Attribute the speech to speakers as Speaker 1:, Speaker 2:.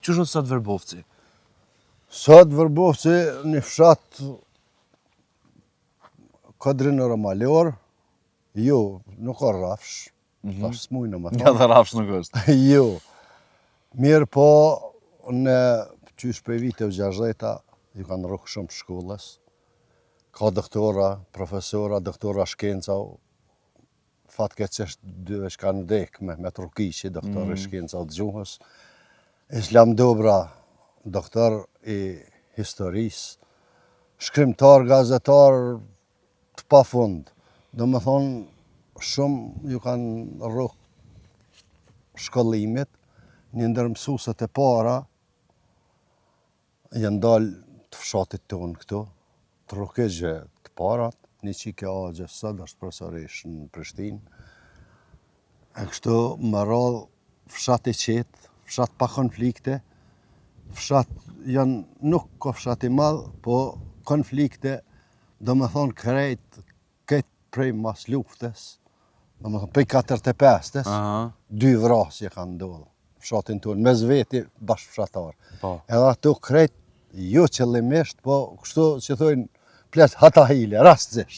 Speaker 1: Që shumë sot Verbovci?
Speaker 2: Sot Verbovci një fshat Kodrinë Malor, jo, nuk ka rafsh, tash s'mujna më
Speaker 1: Nga dhe rafsh nuk është.
Speaker 2: Jo. Mirë po, në qysh për viteve 60-ta, ju kanë rrugë shumë shkollës. Ka doktora, profesora, doktora shkenca, fatkeqësisht dy kanë vdek me Turkiqi, doktor i shkenca të gjuhës. Islam Dobra, doktor i historisë, shkrimtar, gazetar të pafund. Do me thonë, shumë ju kanë rrugë shkollimit, një ndër mësuesit e para janë dalë të fshatit tonë këtu, të rrugëgje të parat, një qike agje sot është profesorish në Prishtinë. E kështu më radhë fshat i qetë, fshat pa konflikte, fshat janë, nuk ka fshat i madhë, po konflikte, do me thonë krejt, këtë prej mas luftës, do me thonë prej 45-ës, dy vrasje kanë ndodhë, fshatin tonë, me zveti bashkë fshatar. Edhe ato krejt, jo qëllimisht, po kështu që thojnë, plet hata hile, rastësisht.